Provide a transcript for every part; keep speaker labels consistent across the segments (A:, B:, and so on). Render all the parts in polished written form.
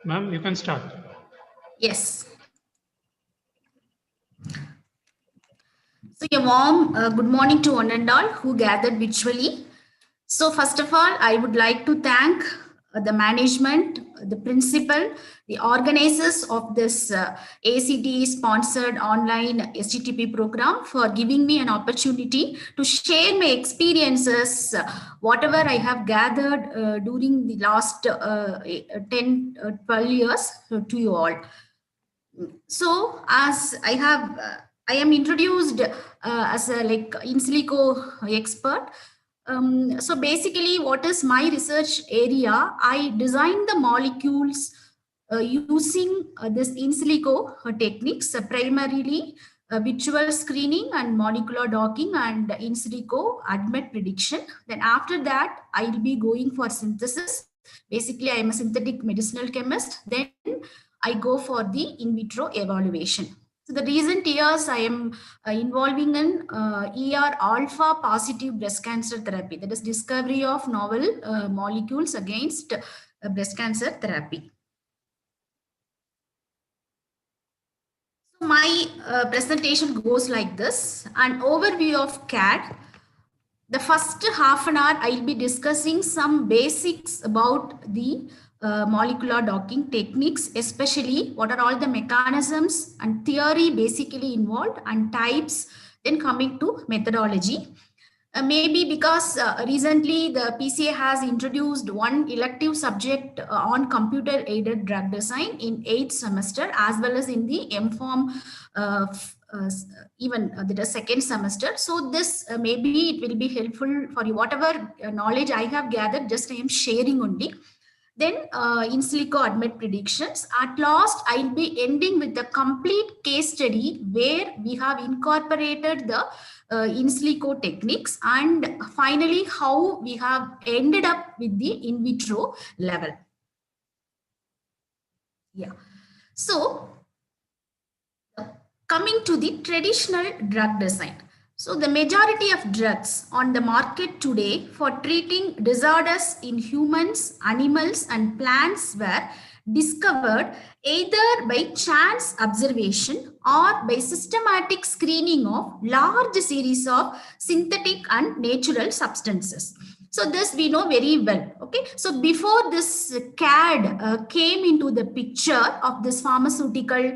A: Ma'am, you can start.
B: Yes. So a warm good morning to one and all who gathered virtually. So first of all, I would like to thank the management, the principal, the organizers of this AICTE sponsored online STTP program for giving me an opportunity to share my experiences, whatever I have gathered during the last 10, 12 years to you all. So as I am introduced as a in-silico expert. So basically, what is my research area? I design the molecules using this in-silico techniques, primarily visual screening and molecular docking and in-silico admit prediction. Then after that, I will be going for synthesis. Basically, I am a synthetic medicinal chemist. Then I go for the in vitro evaluation. So the recent years I am involving in ER alpha positive breast cancer therapy, that is discovery of novel molecules against breast cancer therapy. So my presentation goes like this: an overview of CAD. The first half an hour, I'll be discussing some basics about the molecular docking techniques, especially what are all the mechanisms and theory basically involved and types, then coming to methodology. Maybe because recently the PCA has introduced one elective subject on computer aided drug design in 8th semester, as well as in the MPharm even the second semester. So this maybe it will be helpful for you. Whatever knowledge I have gathered, just I am sharing only. Then in silico admit predictions. At last, I'll be ending with the complete case study where we have incorporated the in silico techniques, and finally how we have ended up with the in vitro level. Yeah. So coming to the traditional drug design. So the majority of drugs on the market today for treating disorders in humans, animals, and plants were discovered either by chance observation or by systematic screening of large series of synthetic and natural substances. So this we know very well. Okay. So before this CAD came into the picture of this pharmaceutical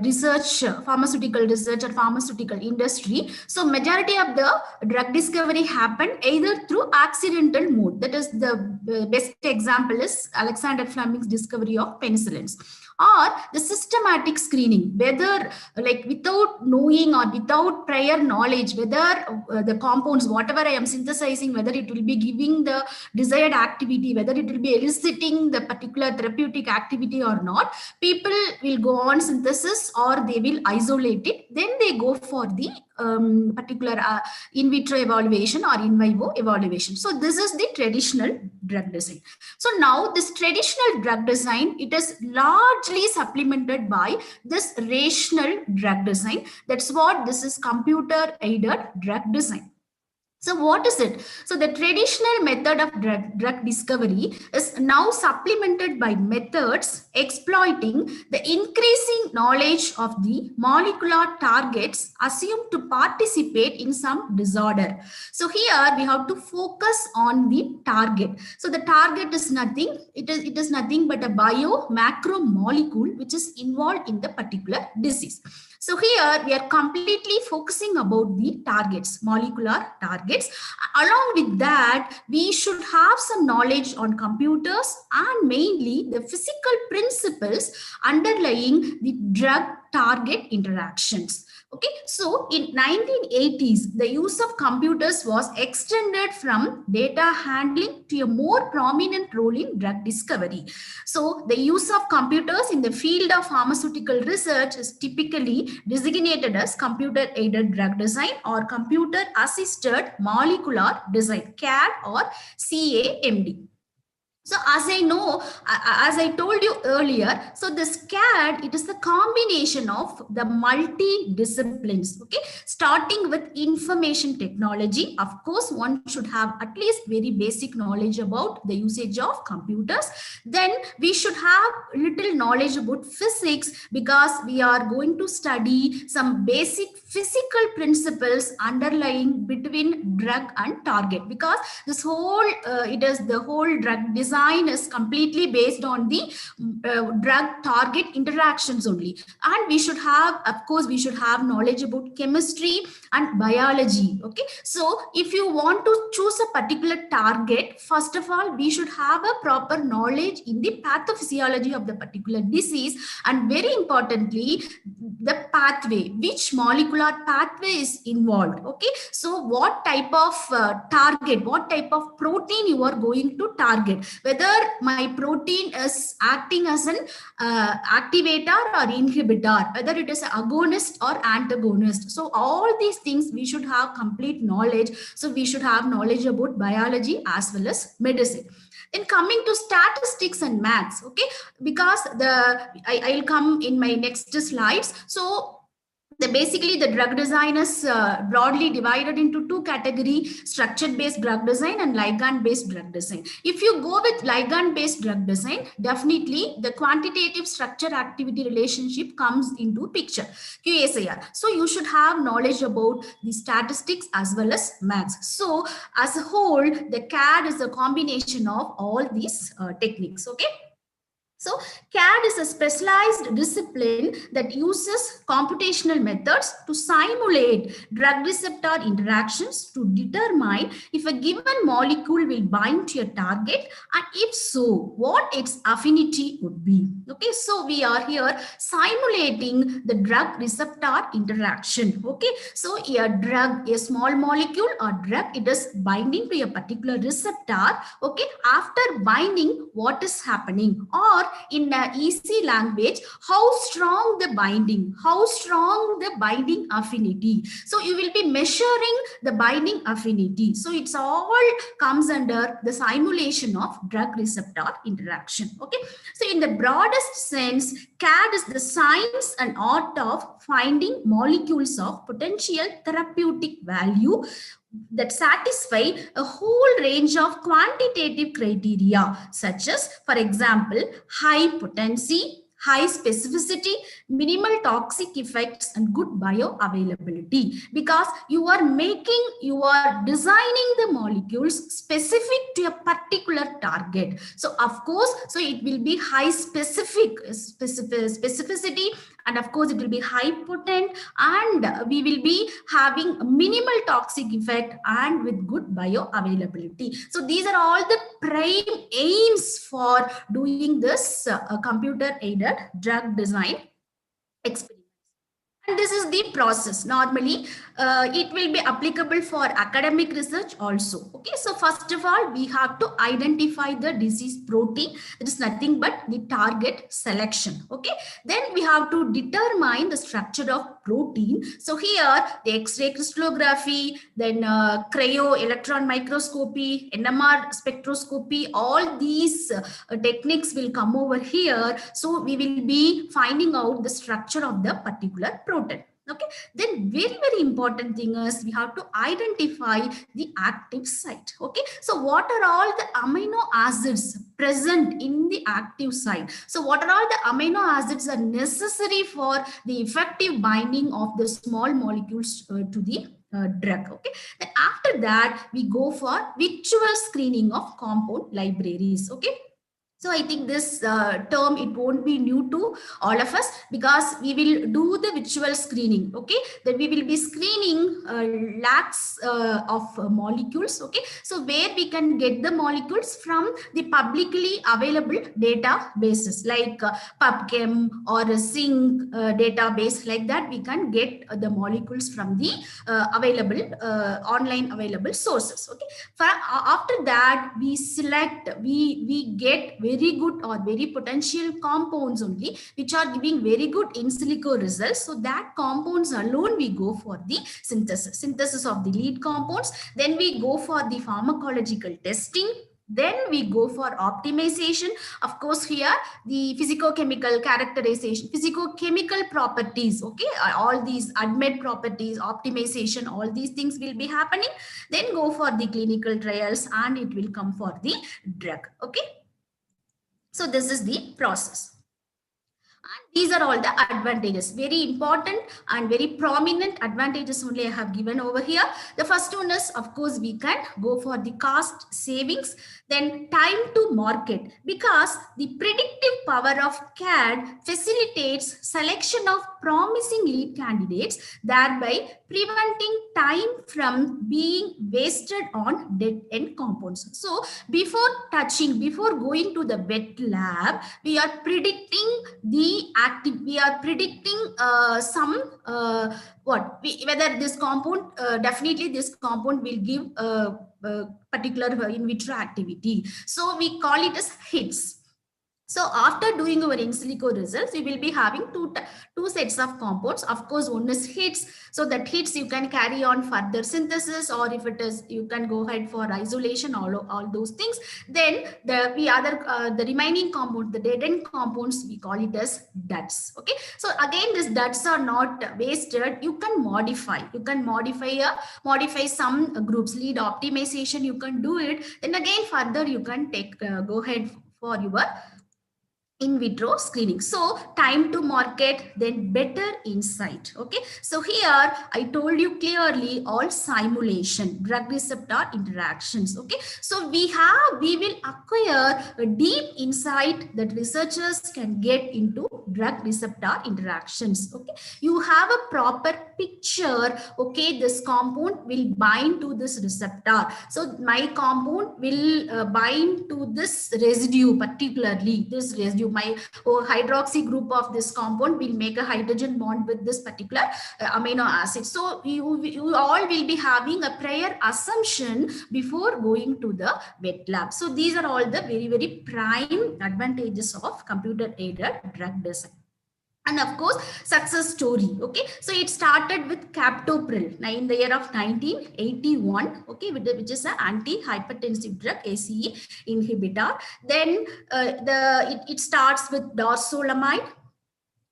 B: research or pharmaceutical industry, so majority of the drug discovery happened either through accidental mode. That is the best example is Alexander Fleming's discovery of penicillins, or the systematic screening, whether like without knowing or without prior knowledge whether the compounds whatever I am synthesizing, whether it will be giving the desired activity, whether it will be eliciting the particular therapeutic activity or not. People will go on synthesis or they will isolate it, then they go for the particular in vitro evaluation or in vivo evaluation. So this is the traditional drug design. So now this traditional drug design, it is largely supplemented by this rational drug design. That's what this is, computer aided drug design. So what is it? So the traditional method of drug discovery is now supplemented by methods exploiting the increasing knowledge of the molecular targets assumed to participate in some disorder. So here we have to focus on the target. So the target is nothing, it is nothing but a bio macromolecule which is involved in the particular disease. So here we are completely focusing about the targets, molecular targets. Along with that, we should have some knowledge on computers and mainly the physical principles underlying the drug target interactions. Okay, so in 1980s, the use of computers was extended from data handling to a more prominent role in drug discovery. So the use of computers in the field of pharmaceutical research is typically designated as computer aided drug design or computer assisted molecular design, CAD or CAMD. So as I know, as I told you earlier, so the SCAD, it is the combination of the multi-disciplines, okay? Starting with information technology, of course, one should have at least very basic knowledge about the usage of computers. Then we should have little knowledge about physics because we are going to study some basic physical principles underlying between drug and target, because this whole, the whole drug design is completely based on the drug target interactions only. And we should have, of course, we should have knowledge about chemistry and biology, okay? So if you want to choose a particular target, first of all, we should have a proper knowledge in the pathophysiology of the particular disease, and very importantly, the pathway, which molecular pathway is involved, okay? So what type of target, what type of protein you are going to target, whether my protein is acting as an activator or inhibitor, whether it is an agonist or antagonist. So all these things we should have complete knowledge. So we should have knowledge about biology as well as medicine. Then coming to statistics and maths, okay, because I'll come in my next slides. So basically the drug design is broadly divided into two categories: structure based drug design and ligand based drug design. If you go with ligand based drug design, definitely the quantitative structure activity relationship comes into picture, QSAR. So you should have knowledge about the statistics as well as maths. So as a whole, the CAD is a combination of all these techniques, okay? So CAD is a specialized discipline that uses computational methods to simulate drug receptor interactions to determine if a given molecule will bind to a target, and if so, what its affinity would be. Okay, so we are here simulating the drug receptor interaction. Okay, so a drug, a small molecule or drug, it is binding to a particular receptor. Okay, after binding, what is happening? Or in easy language, how strong the binding, how strong the binding affinity. So you will be measuring the binding affinity. So it's all comes under the simulation of drug receptor interaction. Okay, so in the broadest sense, CAD is the science and art of finding molecules of potential therapeutic value that satisfy a whole range of quantitative criteria, such as, for example, high potency, high specificity, minimal toxic effects, and good bioavailability, because you are designing the molecules specific to a particular target. So of course, so it will be high specificity, and of course it will be high potent, and we will be having minimal toxic effect and with good bioavailability. So these are all the prime aims for doing this computer aided drug design experiment. And this is the process. Normally, it will be applicable for academic research also. Okay, so first of all, we have to identify the disease protein. It is nothing but the target selection. Okay, then we have to determine the structure of protein. So here, the X-ray crystallography, then cryo-electron microscopy, NMR spectroscopy, all these techniques will come over here. So we will be finding out the structure of the particular protein. Okay, then very important thing is we have to identify the active site. Okay, so what are all the amino acids present in the active site? So what are all the amino acids are necessary for the effective binding of the small molecules to the drug. Okay, then after that we go for visual screening of compound libraries. Okay, so I think this term, it won't be new to all of us, because we will do the visual screening. Okay, then we will be screening lakhs of molecules. Okay, so where we can get the molecules from the publicly available databases like PubChem or a Sync database, like that we can get the molecules from the available online available sources. Okay, after that we select, we get very good or very potential compounds only, which are giving very good in silico results. So that compounds alone we go for the synthesis of the lead compounds. Then we go for the pharmacological testing. Then we go for optimization. Of course, here the physicochemical characterization, physicochemical properties, okay, all these admit properties, optimization, all these things will be happening. Then go for the clinical trials and it will come for the drug. Okay, so this is the process. And these are all the advantages, very important and very prominent advantages only I have given over here. The first one is, of course, we can go for the cost savings, then time to market, because the predictive power of CAD facilitates selection of promising lead candidates, thereby preventing time from being wasted on dead end compounds. So before going to the wet lab, we are predicting some whether this compound, definitely this compound will give particular in vitro activity. So we call it as hits. So after doing our in silico results, we will be having two sets of compounds. Of course, one is hits. So that hits you can carry on further synthesis, or if it is, you can go ahead for isolation, all those things. Then the remaining compound, the dead end compounds, we call it as duds. Okay. So again, these duds are not wasted. You can modify. You can modify some groups. Lead optimization, you can do it. Then again, further you can go ahead for your in vitro screening. So time to market, then better insight. Okay, so here I told you clearly all simulation, drug receptor interactions. Okay, so we will acquire a deep insight that researchers can get into drug receptor interactions. Okay, you have a proper picture. Okay, this compound will bind to this receptor, so my compound will bind to this residue, particularly this residue. My hydroxy group of this compound will make a hydrogen bond with this particular amino acid. So you all will be having a prior assumption before going to the wet lab. So these are all the very, very prime advantages of computer aided drug design. And of course, success story. Okay, so it started with captopril in the year of 1981. Okay, which is an antihypertensive drug, ACE inhibitor. Then it starts with dorzolamide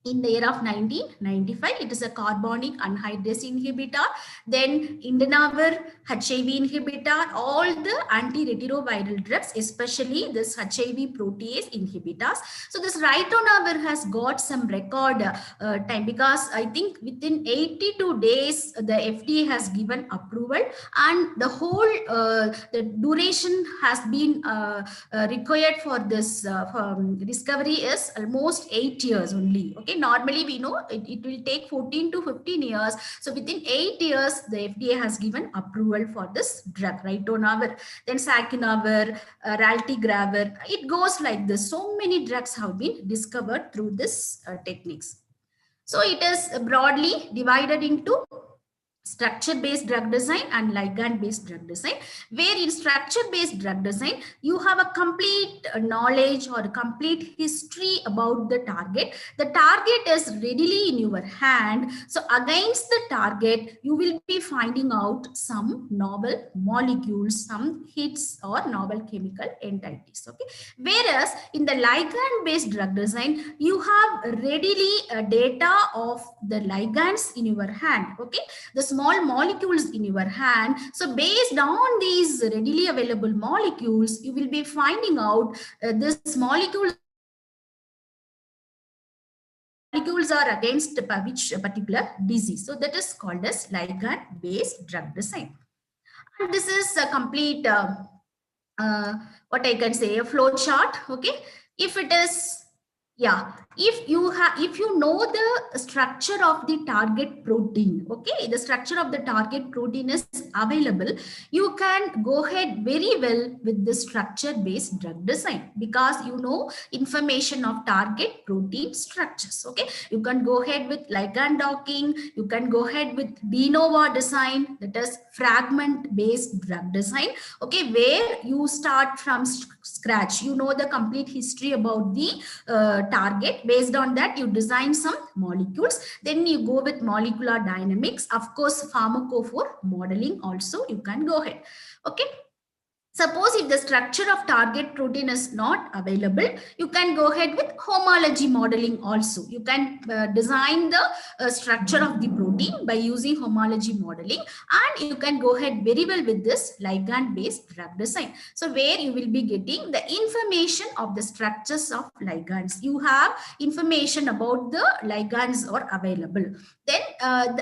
B: in the year of 1995. It is a carbonic anhydrase inhibitor. Then Indenavir, HIV inhibitor, all the antiretroviral drugs, especially this HIV protease inhibitors. So this ritonavir has got some record time, because I think within 82 days the FDA has given approval, and the whole the duration has been required for this discovery is almost 8 years only. Okay, normally we know it will take 14 to 15 years. So within 8 years, the FDA has given approval for this drug, ritonavir. Then saculavir, raltegravir. It goes like this. So many drugs have been discovered through this techniques. So it is broadly divided into structure-based drug design and ligand-based drug design, where in structure-based drug design, you have a complete knowledge or a complete history about the target. The target is readily in your hand. So against the target, you will be finding out some novel molecules, some hits or novel chemical entities. Okay. Whereas in the ligand-based drug design, you have readily data of the ligands in your hand. Okay. The small molecules in your hand. So based on these readily available molecules, you will be finding out this molecules are against which particular disease. So that is called as ligand-based drug design. And this is a complete, what I can say, a flow chart. Okay, if it is, yeah, if you know the structure of the target protein, okay, the structure of the target protein is available, you can go ahead very well with the structure-based drug design, because you know information of target protein structures. Okay, you can go ahead with ligand docking, you can go ahead with de novo design, that is fragment-based drug design. Okay, where you start from scratch, you know the complete history about the target. Based on that, you design some molecules. Then you go with molecular dynamics. Of course, pharmacophore modeling also you can go ahead. Okay. Suppose if the structure of target protein is not available, you can go ahead with homology modeling also. You can design the structure of the protein by using homology modeling, and you can go ahead very well with this ligand based drug design. So where you will be getting the information of the structures of ligands. You have information about the ligands are available. Then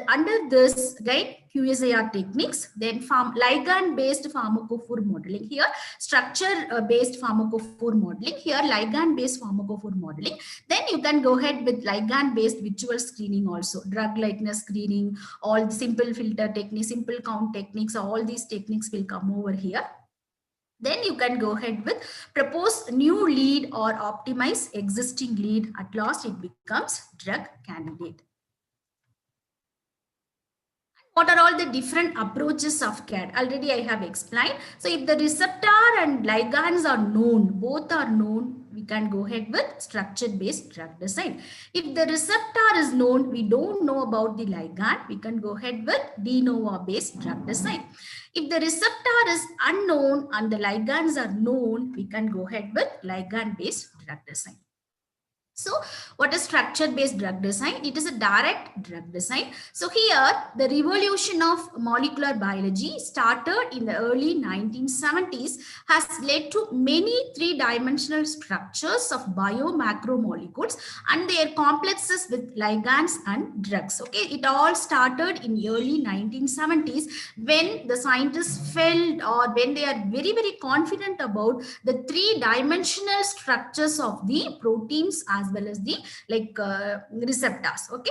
B: under this, right, QSAR techniques, then ligand based pharmacophore modeling, here structure based pharmacophore modeling, here ligand based pharmacophore modeling. Then you can go ahead with ligand based visual screening also, drug likeness screening, all the simple filter techniques, simple count techniques, all these techniques will come over here. Then you can go ahead with propose new lead or optimize existing lead. At last it becomes drug candidate. What are all the different approaches of CAD? Already I have explained. So if the receptor and ligands are known, both are known, we can go ahead with structure-based drug design. If the receptor is known, we don't know about the ligand, we can go ahead with de novo-based drug design. If the receptor is unknown and the ligands are known, we can go ahead with ligand-based drug design. So what is structure-based drug design? It is a direct drug design. So here the revolution of molecular biology started in the early 1970s has led to many three-dimensional structures of biomacromolecules and their complexes with ligands and drugs. Okay, it all started in early 1970s when the scientists felt, or when they are very, very confident about the three-dimensional structures of the proteins as well as the receptors. Okay,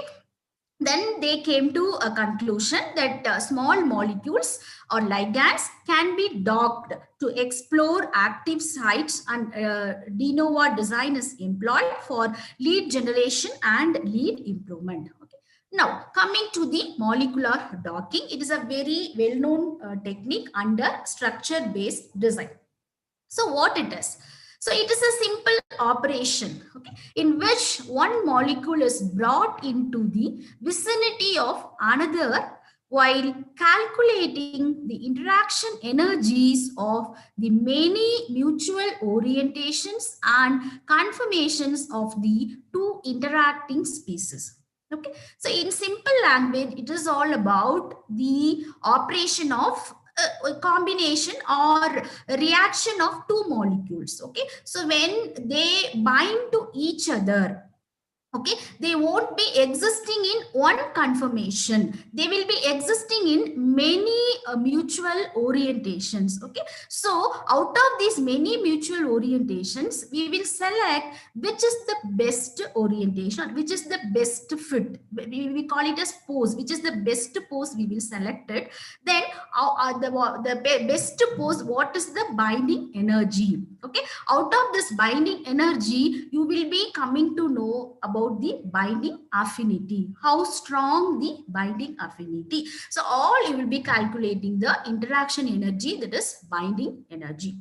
B: then they came to a conclusion that small molecules or ligands can be docked to explore active sites, and de novo design is employed for lead generation and lead improvement. Okay. Now, coming to the molecular docking, it is a very well-known technique under structure-based design. So what it is? So it is a simple operation, okay, in which one molecule is brought into the vicinity of another while calculating the interaction energies of the many mutual orientations and conformations of the two interacting species. Okay, so in simple language, it is all about the operation of a combination or a reaction of two molecules. Okay, so when they bind to each other, okay, they won't be existing in one conformation, they will be existing in many mutual orientations. Okay, so out of these many mutual orientations, we will select which is the best orientation, which is the best fit. We call it as pose, which is the best pose, we will select it. Then the best pose, what is the binding energy? Okay, out of this binding energy, you will be coming to know about the binding affinity, how strong the binding affinity. So all you will be calculating the interaction energy, that is binding energy.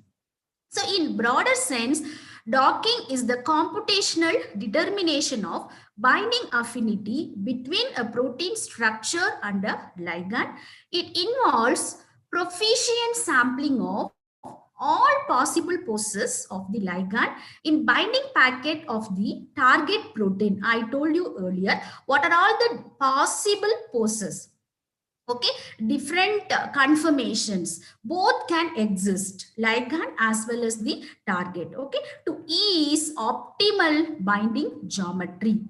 B: So in broader sense, docking is the computational determination of binding affinity between a protein structure and a ligand. It involves proficient sampling of all possible poses of the ligand in binding packet of the target protein. I told you earlier what are all the possible poses. Okay, different conformations both can exist, ligand as well as the target. Okay, to ease optimal binding geometry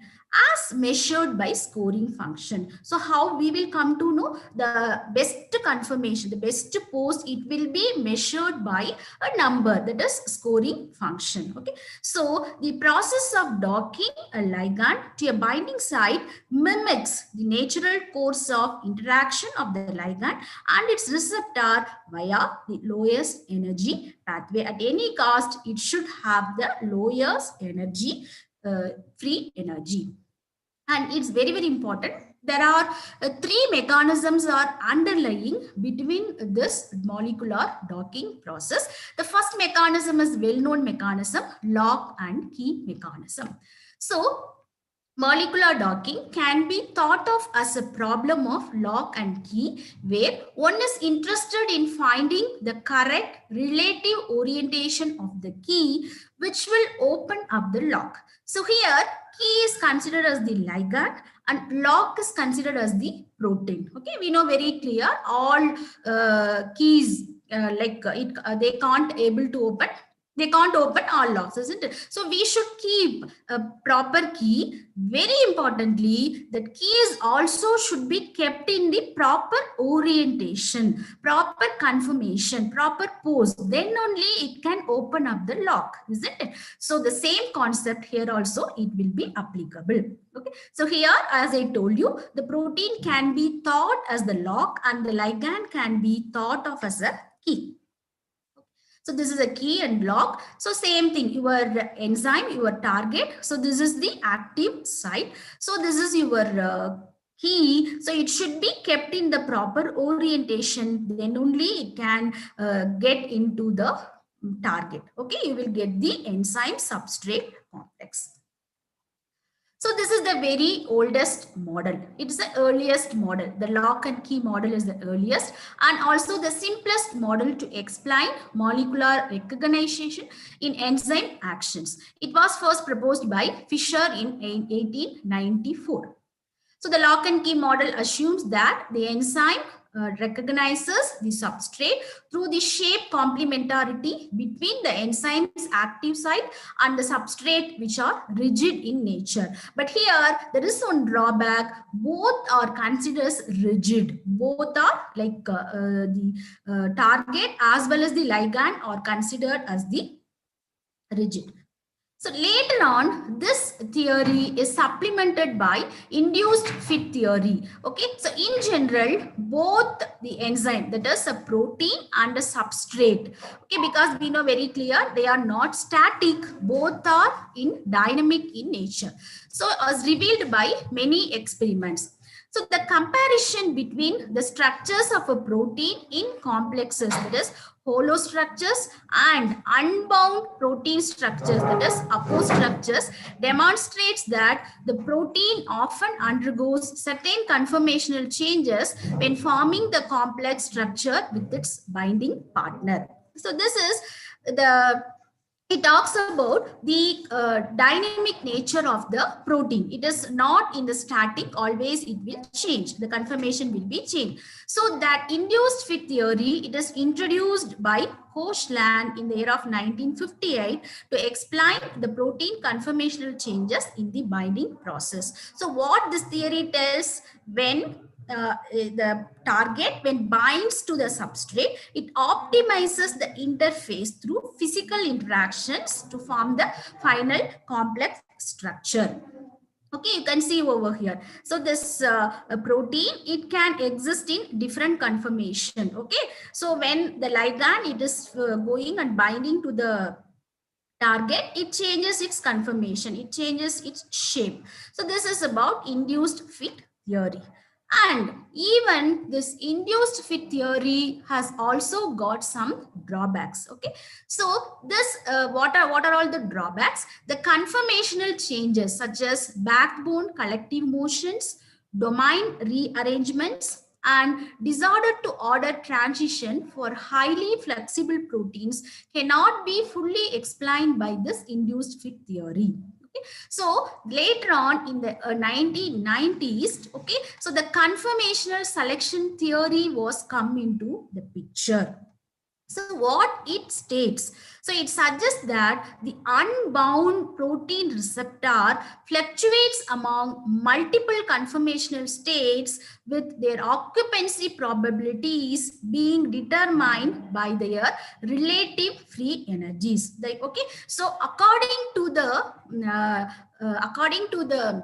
B: as measured by scoring function. So how we will come to know the best conformation, the best pose, it will be measured by a number, that is scoring function. Okay, so the process of docking a ligand to a binding site mimics the natural course of interaction of the ligand and its receptor via the lowest energy pathway. At any cost, it should have the lowest energy, free energy. And it's very, very important. There are three mechanisms are underlying between this molecular docking process. The first mechanism is well-known mechanism, lock and key mechanism. So Molecular docking can be thought of as a problem of lock and key, where one is interested in finding the correct relative orientation of the key which will open up the lock. So here key is considered as the ligand and lock is considered as the protein. Okay, we know very clear all keys they can't able to open. They can't open all locks, isn't it? So we should keep a proper key. Very importantly, the keys also should be kept in the proper orientation, proper conformation, proper pose. Then only it can open up the lock, isn't it? So the same concept here also it will be applicable. Okay. So here, as I told you, the protein can be thought as the lock and the ligand can be thought of as a key. So this is a key and lock. So same thing, your enzyme, your target. So this is the active site. So this is your key. So it should be kept in the proper orientation. Then only it can get into the target. Okay, you will get the enzyme substrate complex. So this is the very oldest model. It is the earliest model. The lock and key model is the earliest and also the simplest model to explain molecular recognition in enzyme actions. It was first proposed by Fisher in 1894. So the lock and key model assumes that the enzyme recognizes the substrate through the shape complementarity between the enzyme's active site and the substrate which are rigid in nature. But here there is one drawback. Both are considered rigid. Both are like the target as well as the ligand are considered as the rigid. So later on, this theory is supplemented by induced fit theory. Okay, so in general, both the enzyme, that is a protein and a substrate. Okay, because we know very clear they are not static, both are in dynamic in nature. So as revealed by many experiments. So the comparison between the structures of a protein in complexes, that is hollow structures and unbound protein structures, that is aqueous structures, demonstrates that the protein often undergoes certain conformational changes when forming the complex structure with its binding partner. So this is it talks about the dynamic nature of the protein. It is not in the static, always it will change. The conformation will be changed. So that induced fit theory, it is introduced by Hochland in the year of 1958 to explain the protein conformational changes in the binding process. So what this theory tells, when the target when binds to the substrate, it optimizes the interface through physical interactions to form the final complex structure. Okay, you can see over here. So this protein, it can exist in different conformation. Okay, so when the ligand, it is going and binding to the target, it changes its conformation, it changes its shape. So this is about induced fit theory. And even this induced fit theory has also got some drawbacks. Okay, so this what are all the drawbacks? The conformational changes such as backbone collective motions, domain rearrangements, and disorder to order transition for highly flexible proteins cannot be fully explained by this induced fit theory. So later on in the 1990s, okay, so the conformational selection theory was come into the picture. So what it states, so it suggests that the unbound protein receptor fluctuates among multiple conformational states with their occupancy probabilities being determined by their relative free energies. Like, okay, so according to the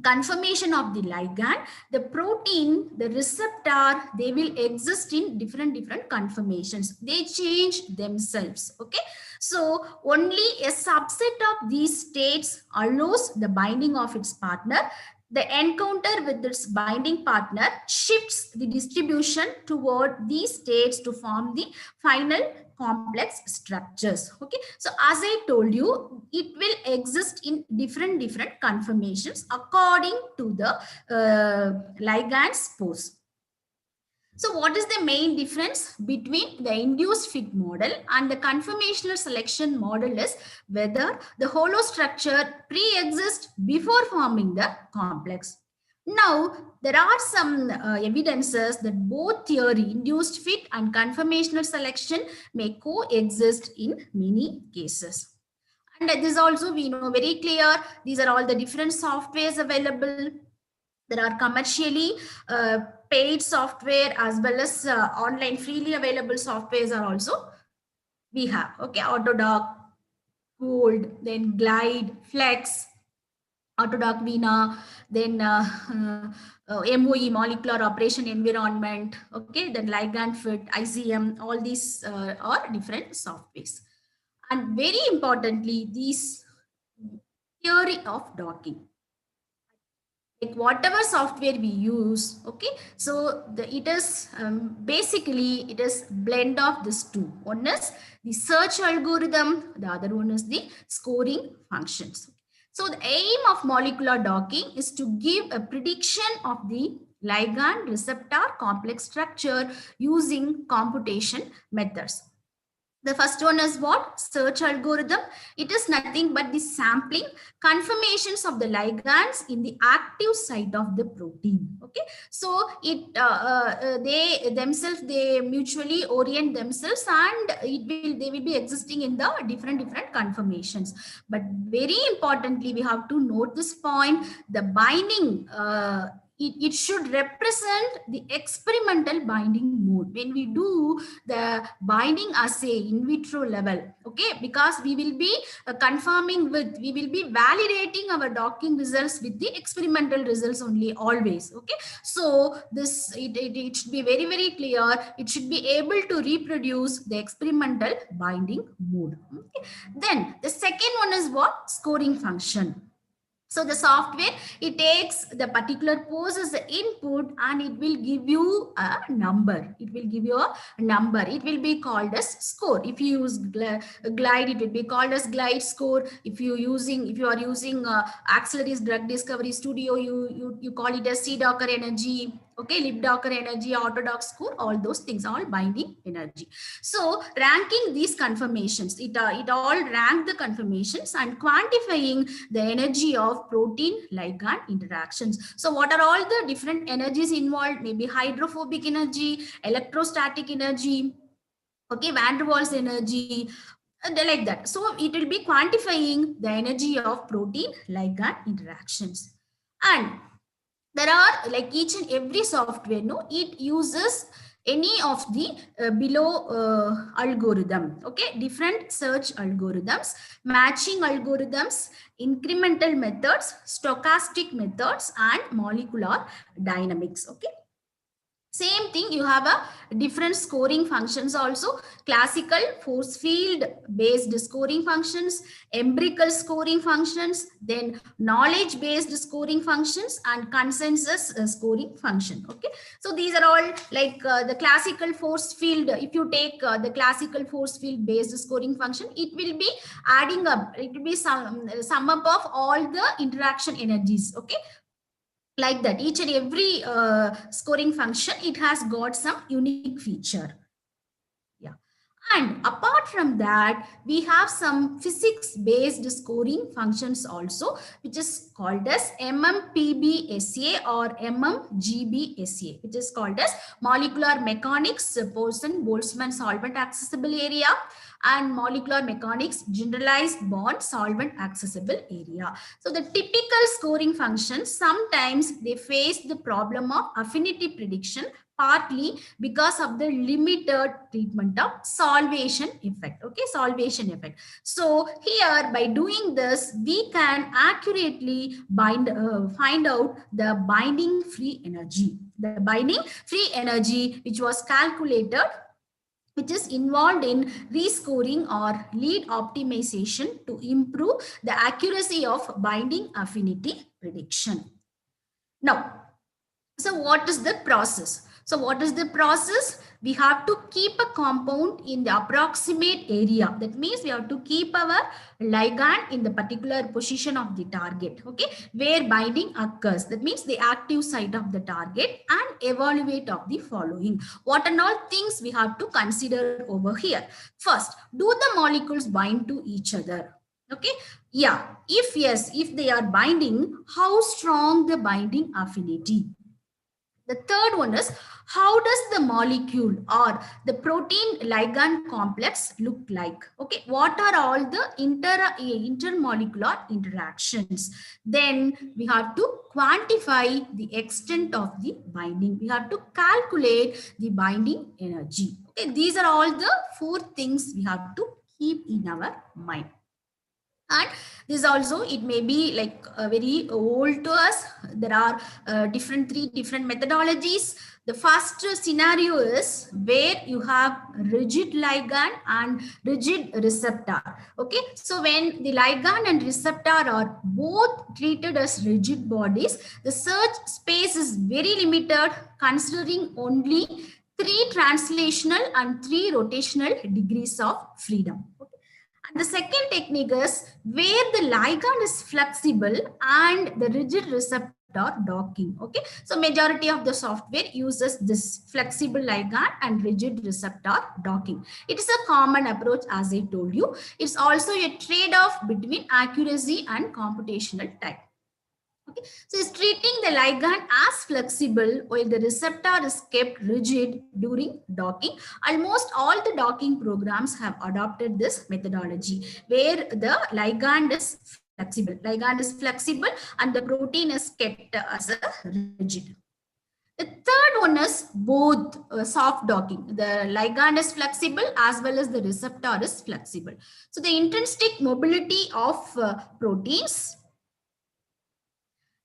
B: conformation of the ligand, the protein, the receptor, they will exist in different conformations. They change themselves. Okay, so only a subset of these states allows the binding of its partner. The encounter with its binding partner shifts the distribution toward these states to form the final complex structures. Okay, so as I told you, it will exist in different conformations according to the ligand's pose. So what is the main difference between the induced fit model and the conformational selection model is whether the hollow structure pre-exists before forming the complex. Now, there are some evidences that both theory, induced fit and conformational selection may coexist in many cases. And this also we know very clear, these are all the different softwares available. There are commercially paid software as well as online freely available softwares are also we have. Okay, Autodoc, Gold, then Glide, Flex, Autodoc Vina, then MOE, Molecular Operation Environment, okay, then Ligand Fit, ICM, all these are different softwares. And very importantly, these theory of docking. Like whatever software we use, okay, so it is basically it is blend of this two. One is the search algorithm, the other one is the scoring functions. So the aim of molecular docking is to give a prediction of the ligand receptor complex structure using computation methods. The first one is what? Search algorithm. It is nothing but the sampling conformations of the ligands in the active site of the protein. Okay, so they themselves, they mutually orient themselves, and they will be existing in the different conformations. But very importantly, we have to note this point: the binding. It should represent the experimental binding mode when we do the binding assay in vitro level. Okay, because we will be we will be validating our docking results with the experimental results only always. Okay, so this it should be very clear. It should be able to reproduce the experimental binding mode. Okay, then the second one is what? Scoring function. So the software, it takes the particular pose as the input and it will give you a number. It will give you a number. It will be called as score. If you use Glide, it will be called as Glide score. If you are using Accelerate's Drug Discovery Studio, you call it as C-Docker energy. Okay, LibDocker energy, Autodoc score, all those things, all binding energy. So ranking these conformations, it all rank the conformations and quantifying the energy of protein ligand interactions. So what are all the different energies involved? Maybe hydrophobic energy, electrostatic energy, okay, van der Waals energy, like that. So it will be quantifying the energy of protein ligand interactions. And there are, like, each and every software, no, it uses any of the below algorithm. Okay, different search algorithms, matching algorithms, incremental methods, stochastic methods, and molecular dynamics. Okay, same thing, you have a different scoring functions also: classical force field based scoring functions, empirical scoring functions, then knowledge based scoring functions, and consensus scoring function. Okay, so these are all like the classical force field. If you take the classical force field based scoring function, it will be adding up, it will be sum up of all the interaction energies. Okay, like that, each and every scoring function, it has got some unique feature. Yeah, and apart from that, we have some physics based scoring functions also, which is called as MMPBSA or MMGBSA, which is called as molecular mechanics Poisson-Boltzmann solvent accessible area, and molecular mechanics generalized bond solvent accessible area. So the typical scoring functions, sometimes they face the problem of affinity prediction, partly because of the limited treatment of solvation effect. Okay, solvation effect. So here, by doing this, we can accurately find out the binding free energy. The binding free energy, which was calculated, which is involved in rescoring or lead optimization to improve the accuracy of binding affinity prediction. Now, so what is the process? So what is the process? We have to keep a compound in the approximate area. That means we have to keep our ligand in the particular position of the target, okay, where binding occurs. That means the active site of the target, and evaluate of the following. What and all things we have to consider over here. First, do the molecules bind to each other? Okay, yeah, if yes, if they are binding, how strong the binding affinity? The third one is, how does the molecule or the protein ligand complex look like? Okay, what are all the intermolecular interactions? Then we have to quantify the extent of the binding. We have to calculate the binding energy. Okay, these are all the four things we have to keep in our mind. And this also, it may be like very old to us. There are three different methodologies. The first scenario is where you have rigid ligand and rigid receptor. Okay, so when the ligand and receptor are both treated as rigid bodies, the search space is very limited, considering only 3 translational and 3 rotational degrees of freedom. Okay. And the second technique is where the ligand is flexible and the rigid receptor docking. Okay, so majority of the software uses this flexible ligand and rigid receptor docking. It is a common approach, as I told you. It's also a trade-off between accuracy and computational time. Okay, so it's treating the ligand as flexible while the receptor is kept rigid during docking. Almost all the docking programs have adopted this methodology where the ligand is flexible. Ligand is flexible and the protein is kept as a rigid. The third one is both soft docking. The ligand is flexible as well as the receptor is flexible. So the intrinsic mobility of proteins.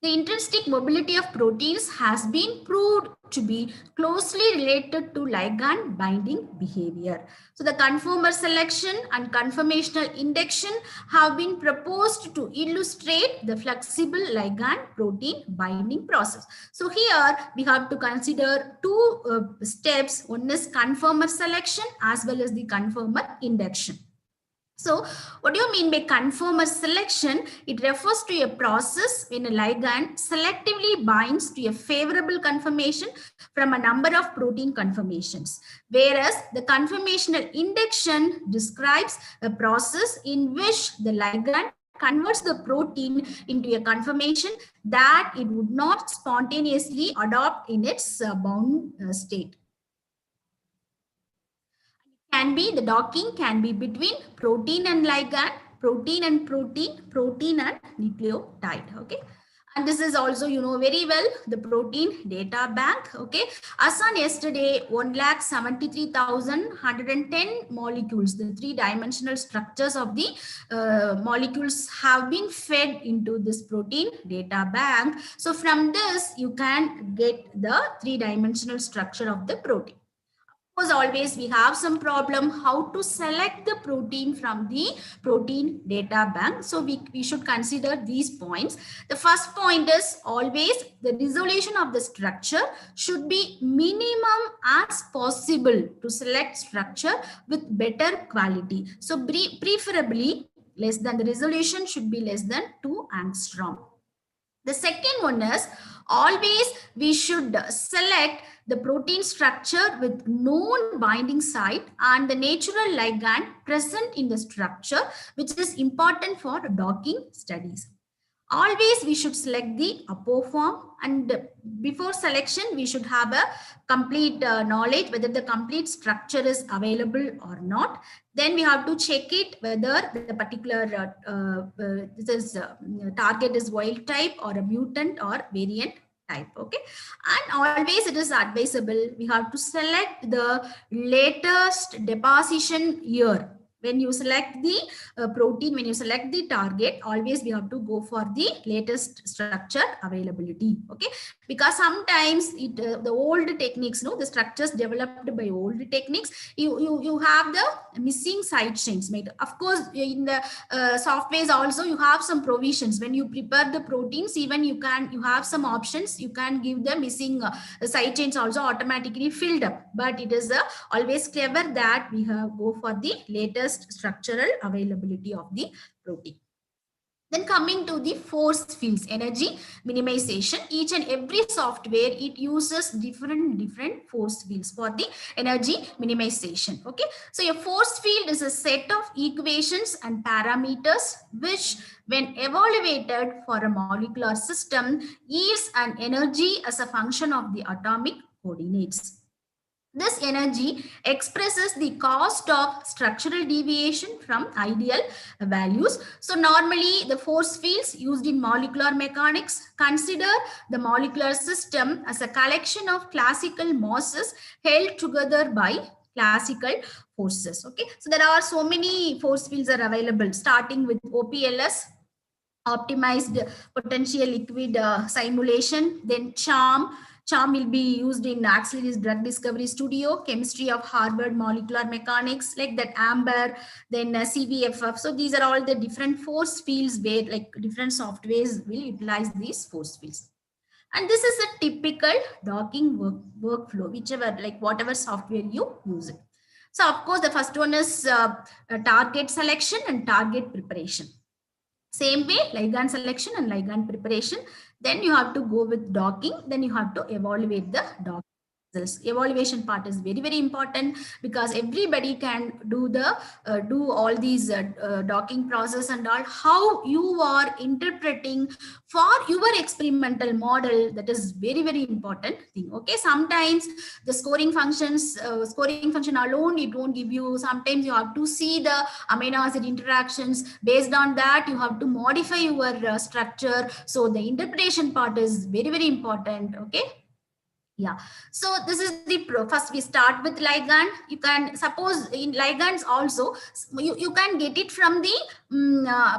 B: The intrinsic mobility of proteins has been proved to be closely related to ligand binding behavior. So the conformer selection and conformational induction have been proposed to illustrate the flexible ligand protein binding process. So here we have to consider two steps. One is conformer selection as well as the conformer induction. So what do you mean by conformer selection? It refers to a process when a ligand selectively binds to a favorable conformation from a number of protein conformations, whereas the conformational induction describes a process in which the ligand converts the protein into a conformation that it would not spontaneously adopt in its bound state. Can be, the docking can be between protein and ligand, protein and protein, protein and nucleotide. Okay, and this is also, you know very well, the protein data bank. Okay, as on yesterday, 1,73,110 molecules, the 3-dimensional structures of the molecules have been fed into this protein data bank. So from this you can get the 3-dimensional structure of the protein. Because always we have some problem how to select the protein from the protein data bank. So we should consider these points. The first point is always the resolution of the structure should be minimum as possible to select structure with better quality. So preferably less than, the resolution should be less than 2 angstrom. The second one is always we should select the protein structure with known binding site and the natural ligand present in the structure, which is important for docking studies. Always we should select the apoform, and before selection we should have a complete knowledge whether the complete structure is available or not. Then we have to check it whether the particular target is wild type or a mutant or variant type. Okay, and always it is advisable we have to select the latest deposition year When you select the protein, when you select the target, always we have to go for the latest structure availability. Okay, because sometimes the old techniques, no, the structures developed by old techniques, you have the missing side chains made. Of course, in the softwares also you have some provisions. When you prepare the proteins, even you have some options, you can give the missing side chains also automatically filled up. But it is always clever that we have go for the latest structural availability of the protein. Then coming to the force fields, energy minimization. Each and every software, it uses different force fields for the energy minimization. Okay, so a force field is a set of equations and parameters which, when evaluated for a molecular system, yields an energy as a function of the atomic coordinates. This energy expresses the cost of structural deviation from ideal values. So normally the force fields used in molecular mechanics consider the molecular system as a collection of classical masses held together by classical forces. Okay, so there are so many force fields are available, starting with OPLS, optimized potential liquid simulation, then charm will be used in Axley's drug discovery studio, chemistry of Harvard molecular mechanics, like that amber, then CVFF. So these are all the different force fields where like different softwares will utilize these force fields. And this is a typical docking workflow, whichever, like whatever software you use it. So of course the first one is target selection and target preparation. Same way, ligand selection and ligand preparation. Then you have to go with docking. Then you have to evaluate the docking. This evaluation part is very important, because everybody can do all these docking process and all. How you are interpreting for your experimental model, that is very important thing. Okay, sometimes the scoring function alone, it won't give you. Sometimes you have to see the amino acid interactions. Based on that, you have to modify your structure. So the interpretation part is very important. Okay. Yeah, so this is the first we start with ligand. You can suppose in ligands also, you can get it from the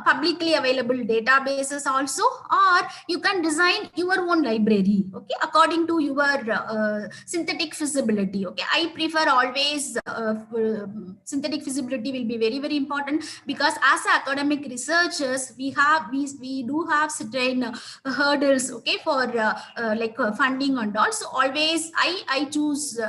B: publicly available databases also, or you can design your own library, okay, according to your synthetic feasibility. Okay, I prefer always synthetic feasibility will be very important, because as academic researchers, we do have certain hurdles, okay, for funding and all. So always I choose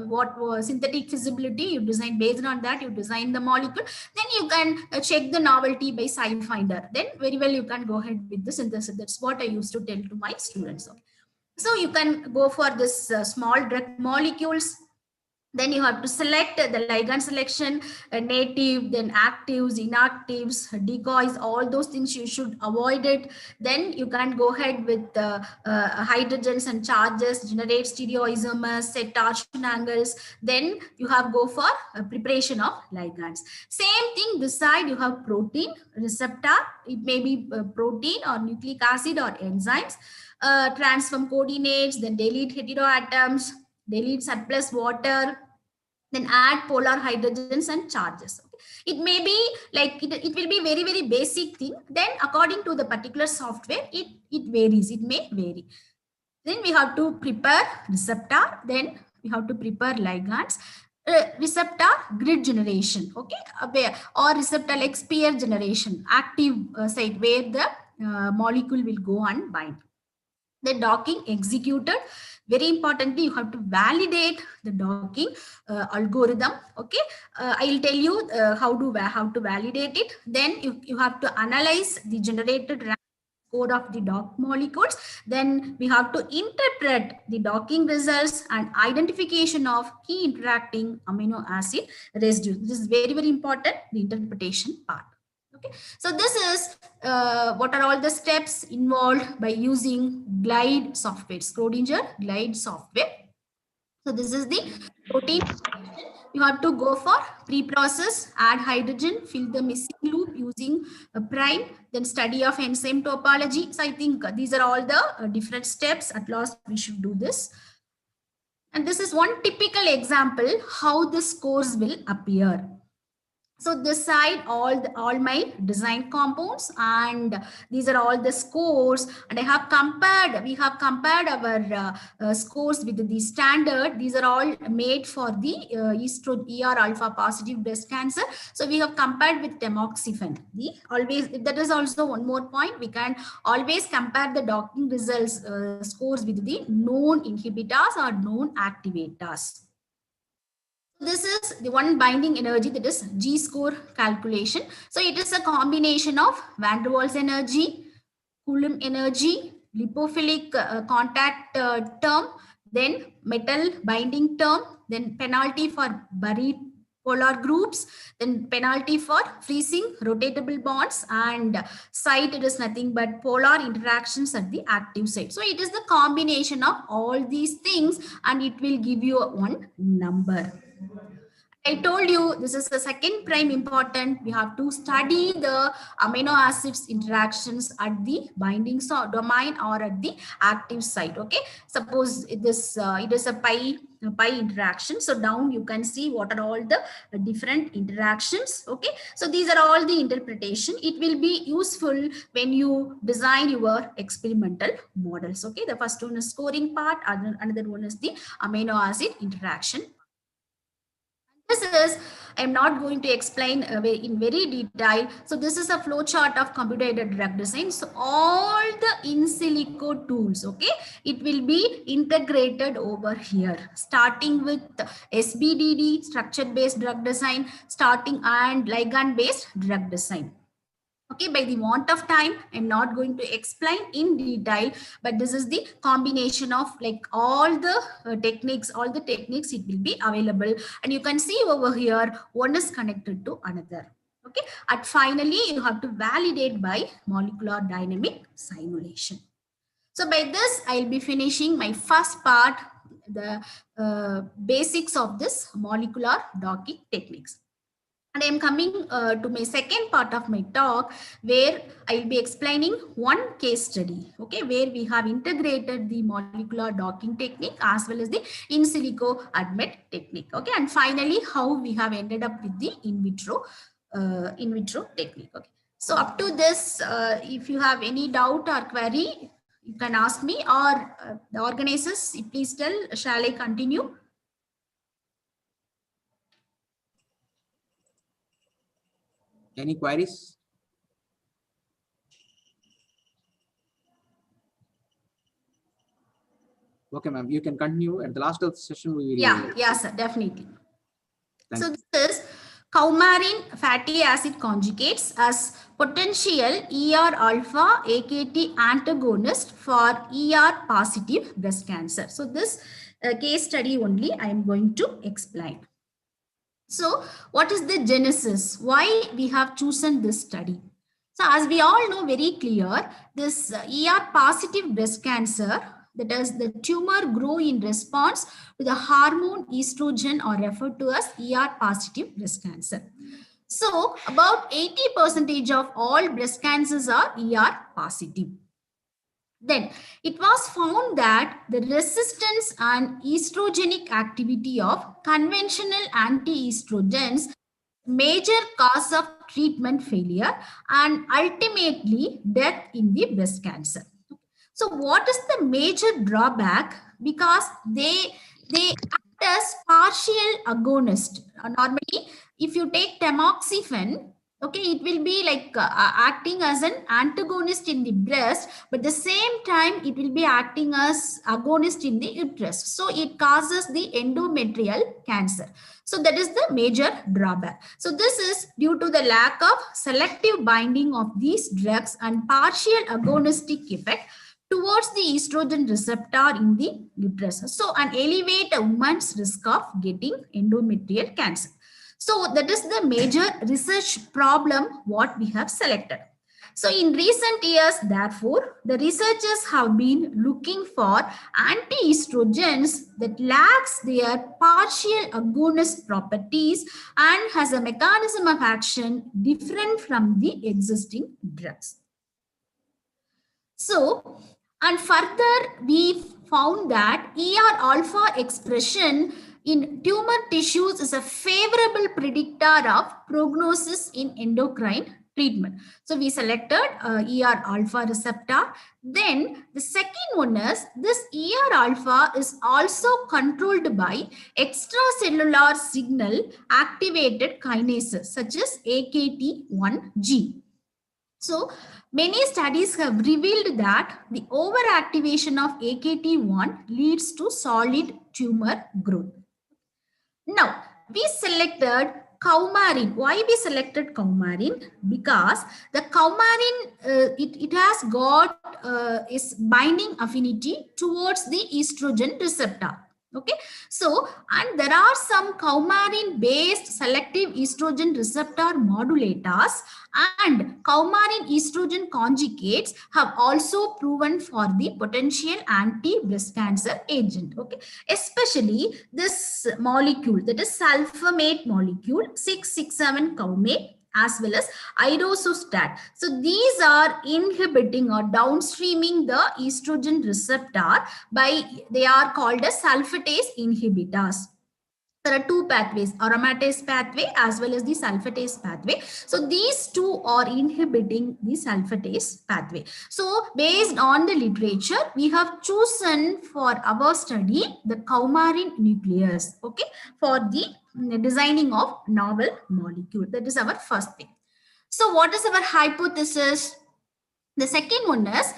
B: what was synthetic feasibility. You design based on that, you design the molecule. Then you can check the novelty by SciFinder. Then very well you can go ahead with the synthesis. That's what I used to tell to my students. Okay. So you can go for this small drug molecules. Then you have to select the ligand selection, native, then actives, inactives, decoys, all those things you should avoid it. Then you can go ahead with hydrogens and charges, generate stereoisomers, set torsion angles. Then you have go for preparation of ligands. Same thing, this side you have protein, receptor, it may be protein or nucleic acid or enzymes, transform coordinates, then delete heteroatoms, delete surplus water, then add polar hydrogens and charges. Okay. It may be like it will be very basic thing. Then according to the particular software, it varies, it may vary. Then we have to prepare receptor, then we have to prepare ligands, receptor grid generation, okay, or receptor like spear generation, active site where the molecule will go and bind. The docking executed. Very importantly, you have to validate the docking algorithm. Okay, I'll tell you how to validate it. Then you have to analyze the generated code of the dock molecules. Then we have to interpret the docking results and identification of key interacting amino acid residues. This is very important, the interpretation part. Okay, so this is what are all the steps involved by using glide software, Schrodinger glide software. So this is the protein. You have to go for pre-process, add hydrogen, fill the missing loop using a prime, then study of enzyme topology. So I think these are all the different steps. At last we should do this. And this is one typical example how the scores will appear. So this side, all my design compounds, and these are all the scores. And we have compared our scores with the standard. These are all made for the ER alpha positive breast cancer. So we have compared with tamoxifen. That is also one more point. We can always compare the docking results scores with the known inhibitors or known activators. This is the one binding energy, that is G score calculation. So it is a combination of van der Waals energy, Coulomb energy, lipophilic contact term, then metal binding term, then penalty for buried polar groups, then penalty for freezing rotatable bonds, and site, it is nothing but polar interactions at the active site. So it is the combination of all these things, and it will give you one number. I told you this is the second prime important. We have to study the amino acids interactions at the binding domain or at the active site. Okay, suppose this it is a pi interaction. So down you can see what are all the different interactions. Okay, so these are all the interpretation. It will be useful when you design your experimental models. Okay, the first one is scoring part, another one is the amino acid interaction. This is, I'm not going to explain in very detail. So this is a flow chart of computer-aided drug design. So all the in silico tools, okay, it will be integrated over here, starting with SBDD, structure-based drug design, starting and ligand-based drug design. Okay, by the want of time, I'm not going to explain in detail, but this is the combination of like all the techniques it will be available. And you can see over here, one is connected to another. Okay, and finally, you have to validate by molecular dynamic simulation. So by this, I'll be finishing my first part, the basics of this molecular docking techniques. And I am coming to my second part of my talk, where I will be explaining one case study, okay, where we have integrated the molecular docking technique as well as the in silico admit technique. Okay, and finally, how we have ended up with the in vitro technique. Okay, so up to this, if you have any doubt or query, you can ask me, or the organizers, please tell, shall I continue?
A: Any queries? Okay, ma'am, you can continue. At the last of the session, we will.
B: Yeah, sir, definitely. So this is coumarin fatty acid conjugates as potential ER alpha AKT antagonist for ER positive breast cancer. So this case study only I am going to explain. So what is the genesis? Why we have chosen this study? So as we all know very clear, this ER positive breast cancer, that is the tumor grow in response to the hormone estrogen, or referred to as ER positive breast cancer. So about 80% of all breast cancers are ER positive. Then it was found that the resistance and estrogenic activity of conventional anti-estrogens major cause of treatment failure and ultimately death in the breast cancer. So what is the major drawback? Because they act as partial agonist. Normally, if you take tamoxifen, okay, it will be like acting as an antagonist in the breast, but the same time it will be acting as agonist in the uterus. So it causes the endometrial cancer. So that is the major drawback. So this is due to the lack of selective binding of these drugs and partial agonistic effect towards the estrogen receptor in the uterus. So and elevate a woman's risk of getting endometrial cancer. So that is the major research problem what we have selected. So in recent years, therefore, the researchers have been looking for anti-estrogens that lacks their partial agonist properties and has a mechanism of action different from the existing drugs. So, and further we found that ER alpha expression in tumor tissues is a favorable predictor of prognosis in endocrine treatment. So we selected ER alpha receptor. Then the second one is this ER alpha is also controlled by extracellular signal activated kinases such as AKT1G. So many studies have revealed that the overactivation of AKT1 leads to solid tumor growth. Now, we selected coumarin. Why we selected coumarin? Because the coumarin, it has got is binding affinity towards the estrogen receptor. Okay, so and there are some coumarin based selective estrogen receptor modulators and coumarin estrogen conjugates have also proven for the potential anti-breast cancer agent. Okay, especially this molecule, that is sulfamate molecule 667 coumate, as well as idosostat. So these are inhibiting or downstreaming the estrogen receptor by, they are called as sulfatase inhibitors. There are two pathways, aromatase pathway as well as the sulfatase pathway. So these two are inhibiting the sulfatase pathway. So based on the literature, we have chosen for our study the coumarin nucleus, okay, for the designing of novel molecule. That is our first thing. So what is our hypothesis? The second one is,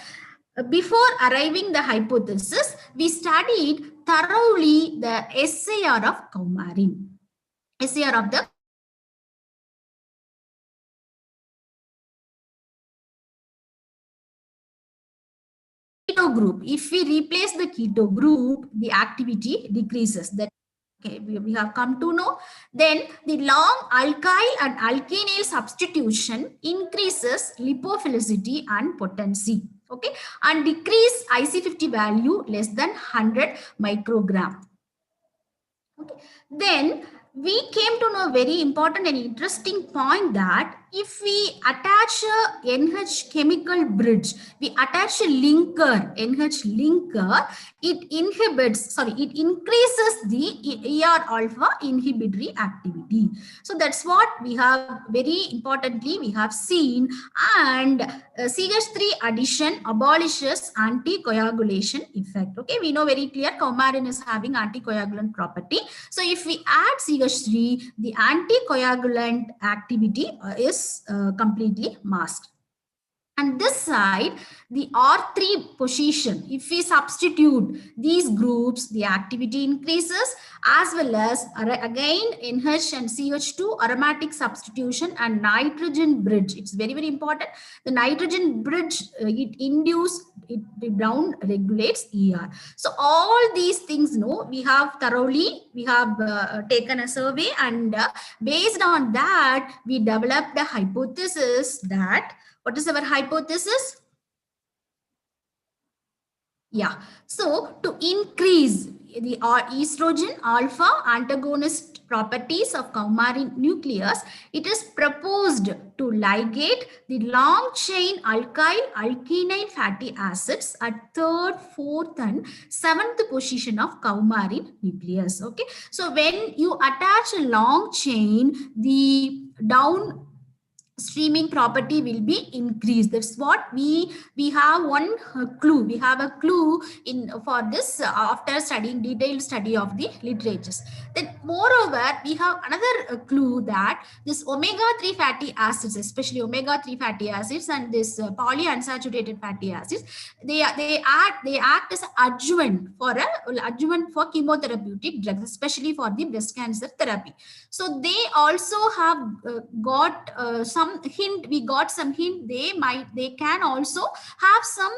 B: before arriving the hypothesis, we studied thoroughly the SAR of coumarin. SAR of the keto group. If we replace the keto group, the activity decreases. That okay, we have come to know. Then the long alkyl and alkenyl substitution increases lipophilicity and potency. Okay, and decrease IC50 value less than 100 microgram. Okay, then we came to know a very important and interesting point that if we attach a NH chemical bridge, we attach a linker, NH linker, it increases the ER alpha inhibitory activity. So that's what we have very importantly we have seen. And CH3 addition abolishes anticoagulation effect. Okay, we know very clear coumarin is having anticoagulant property. So if we add CH3, the anticoagulant activity is completely masked. And this side, the R3 position, if we substitute these groups, the activity increases, as well as again NH and CH2 aromatic substitution and nitrogen bridge. It's very, very important. The nitrogen bridge, it down regulates ER. So all these things, we have thoroughly, taken a survey, and based on that, we developed the hypothesis that, what is our hypothesis? Yeah, so to increase the estrogen alpha antagonist properties of coumarin nucleus, it is proposed to ligate the long chain alkyl alkenyl fatty acids at 3rd, 4th and 7th position of coumarin nucleus. Okay, so when you attach a long chain, the downstreaming property will be increased. That's what we have one clue. We have a clue in for this after studying detailed study of the literatures. Then moreover, we have another clue that this omega-3 fatty acids, especially omega-3 fatty acids and this polyunsaturated fatty acids, they act as adjuvant for chemotherapeutic drugs, especially for the breast cancer therapy. So they also have got some hint. We got some hint. They can also have some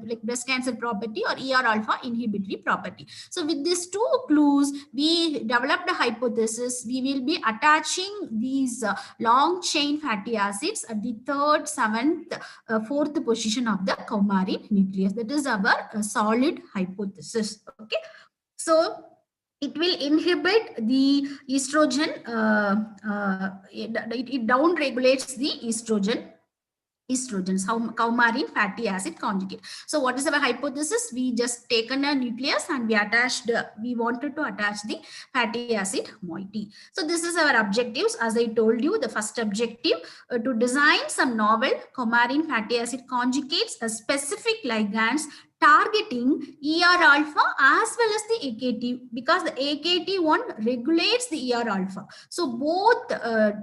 B: like breast cancer property or ER alpha inhibitory property. So with these two clues, we developed a hypothesis. We will be attaching these long chain fatty acids at the 3rd, 7th, 4th position of the coumarin nucleus. That is our solid hypothesis. Okay, so it will inhibit the estrogen, it down regulates the estrogen estrogens, coumarin fatty acid conjugate. So what is our hypothesis? We just taken a nucleus and we wanted to attach the fatty acid moiety. So this is our objectives. As I told you, the first objective to design some novel coumarin fatty acid conjugates a specific ligands targeting ER alpha as well as the AKT, because the AKT one regulates the ER alpha. So both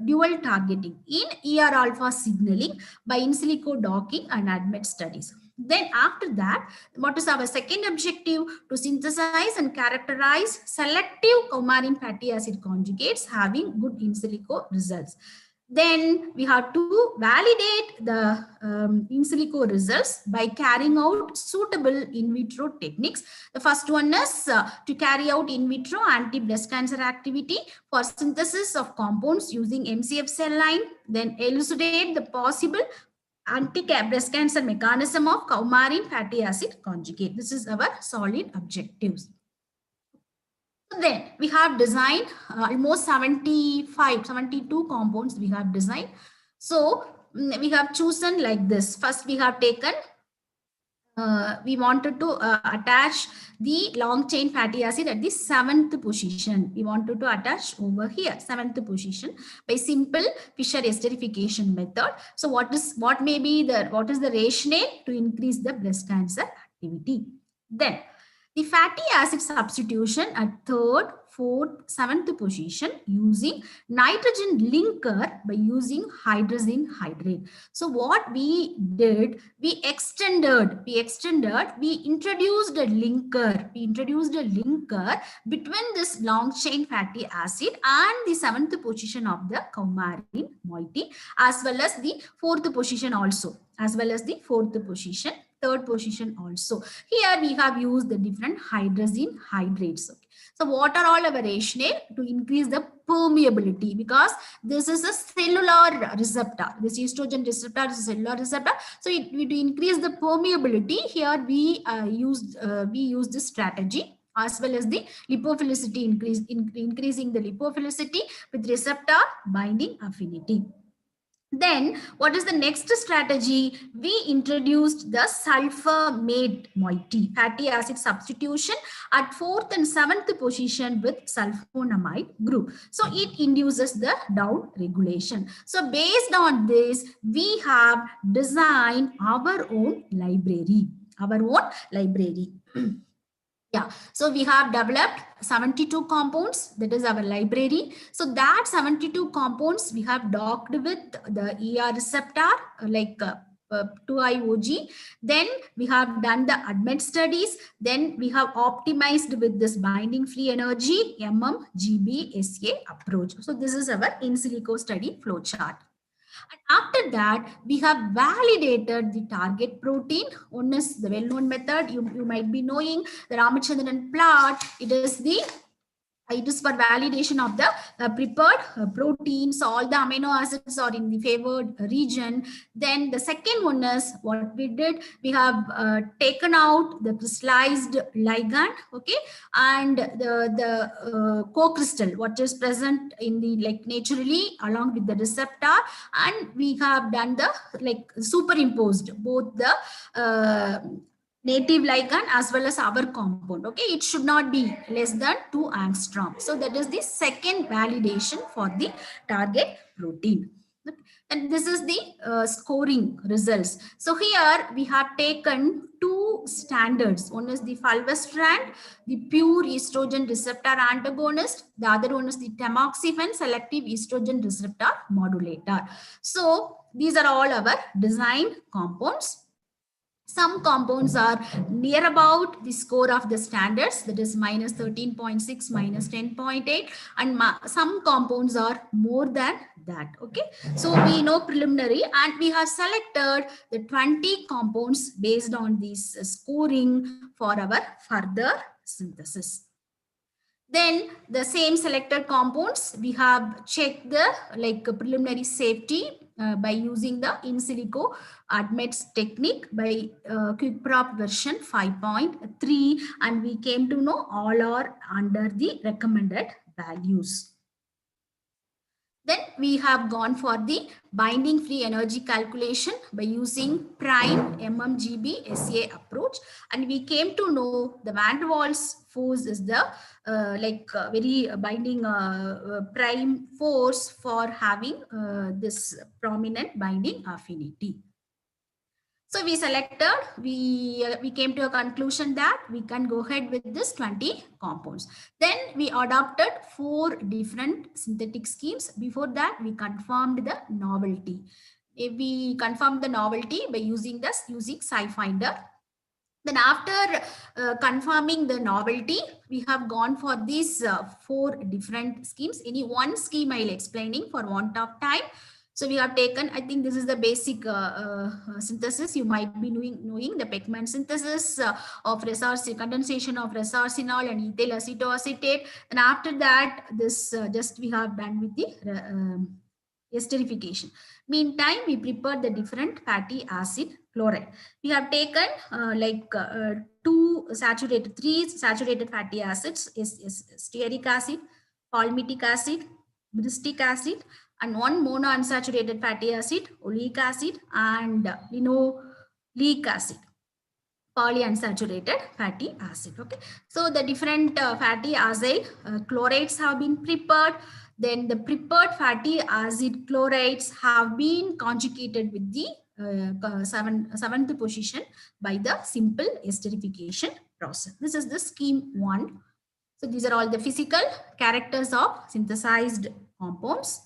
B: dual targeting in ER alpha signaling by in-silico docking and ADMET studies. Then after that, what is our second objective? To synthesize and characterize selective coumarin fatty acid conjugates having good in-silico results. Then we have to validate the in-silico results by carrying out suitable in vitro techniques. The first one is to carry out in vitro anti-breast cancer activity for synthesis of compounds using MCF cell line, then elucidate the possible anti-breast cancer mechanism of coumarin fatty acid conjugate. This is our solid objectives. Then we have designed almost 72 compounds we have designed. So we have chosen like this. First we have taken, we wanted to attach the long chain fatty acid at the 7th position. We wanted to attach over here, 7th position by simple Fischer esterification method. So what is the rationale to increase the breast cancer activity? Then the fatty acid substitution at 3rd, 4th, 7th position using nitrogen linker by using hydrazine hydrate. So what we did, we introduced a linker between this long chain fatty acid and the 7th position of the coumarin moiety, as well as the 4th position also, third position also. Here we have used the different hydrazine hydrates. Okay. So what are all our rationale? To increase the permeability, because this is a cellular receptor. This estrogen receptor is a cellular receptor. So to increase the permeability, here we use this strategy, as well as the lipophilicity increasing the lipophilicity with receptor binding affinity. Then what is the next strategy? We introduced the sulfamate moiety, fatty acid substitution at 4th and 7th position with sulfonamide group. So it induces the down regulation. So based on this, we have designed our own library. Yeah, so we have developed 72 compounds. That is our library. So that 72 compounds we have docked with the ER receptor like 2IOG. Then we have done the ADMET studies. Then we have optimized with this binding free energy MMGB-SA approach. So this is our in silico study flowchart. And after that, we have validated the target protein. One is the well-known method. You might be knowing the Ramachandran plot. It is for validation of the prepared proteins. All the amino acids are in the favored region. Then the second one is what we did. We have taken out the crystallized ligand, okay, and the co-crystal, what is present in the naturally along with the receptor, and we have done the superimposed both the native ligand as well as our compound. Okay, it should not be less than 2 angstrom. So that is the second validation for the target protein. And this is the scoring results. So here we have taken 2 standards. One is the fulvestrant, the pure estrogen receptor antagonist. The other one is the tamoxifen selective estrogen receptor modulator. So these are all our designed compounds. Some compounds are near about the score of the standards, that is minus 13.6, minus 10.8, and some compounds are more than that. Okay, so we know preliminary, and we have selected the 20 compounds based on this scoring for our further synthesis. Then the same selected compounds, we have checked the preliminary safety by using the in silico ADMET technique by quick prop version 5.3, and we came to know all are under the recommended values. Then we have gone for the binding free energy calculation by using prime MMGB SA approach, and we came to know the van der Waals force is the very binding prime force for having this prominent binding affinity. So we selected, we came to a conclusion that we can go ahead with this 20 compounds. Then we adopted 4 different synthetic schemes. Before that, we confirmed the novelty. We confirmed the novelty by using SciFinder. Then after confirming the novelty, we have gone for these 4 different schemes. Any one scheme I'll explaining for want of time. So we have taken, I think this is the basic synthesis. You might be knowing the Beckmann synthesis of condensation of resarcinol and ethyl acetoacetate. And after that, this just we have done with the esterification. Meantime, we prepared the different fatty acid chloride. We have taken three saturated fatty acids, stearic acid, palmitic acid, myristic acid, and one monounsaturated fatty acid, oleic acid, and linoleic acid, polyunsaturated fatty acid. Okay, so the different fatty acid chlorides have been prepared. Then the prepared fatty acid chlorides have been conjugated with the seventh position by the simple esterification process. This is the scheme 1. So these are all the physical characters of synthesized compounds.